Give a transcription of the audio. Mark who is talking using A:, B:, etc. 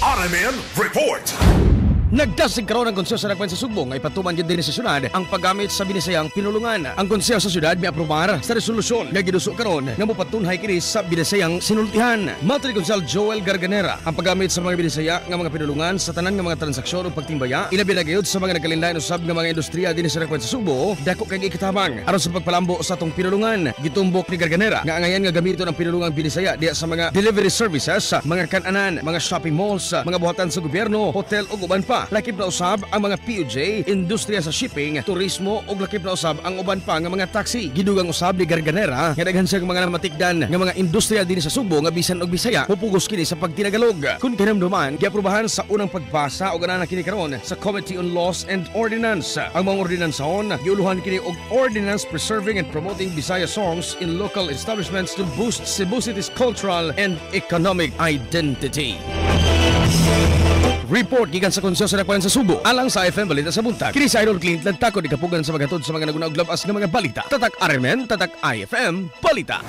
A: RMN Report.
B: Nagdasig karon ang konseho sa Nagpan sa Subo nga ipatuman gyud dinhi sa syudad ang paggamit sa binisayang pinulungan. Ang konseho sa syudad miaprobar sa resolusyon nga giduso karon nga mopatunhay kini sa binisayang sinultihan. Matri Konsehal Joel Garganera ang paggamit sa mga binisaya nga mga pinulungan sa tanan nga mga transaksyon ug pagtimbaya ilabi na gayud sa mga nagkalinlain usab nga mga industriya dinhi sa Nagpan sa Subo dako kay gikitabang aron sa pagpalambo sa atong pinulungan. Gitumbok ni Garganera nga angayan nga gamiton ang pinulungang binisaya diya sa mga delivery services, mga kan-anan, mga shopping malls, mga buhatan sa gobyerno, hotel ug uban pa. Lakip na usab ang mga POJ, industriya sa shipping, turismo ug lakip na usab ang uban pa nga mga taxi. Gidugang usab ni Garganera nga daghan siya mga namatikdan nga mga industriya dinhi sa Subo nga bisan og Bisaya mupugos kini sa pagtinagalog. Kun kinamduman giaprobahan sa unang pagbasa og ana kini karon sa Committee on Laws and Ordinance. Ang mga ordinansahon giuluhan kini og Ordinance Preserving and Promoting Bisaya Songs in Local Establishments to Boost Cebu City's Cultural and Economic Identity. Report gikan sa Konseho sa Nagpan sa Subo alang sa FM Balita sa Buntag. Kini sa Idol Clint nagtakod ikapugan sa magatod sa mga nagunang labas nga mga balita. Tatak RMN, tatak IFM Balita.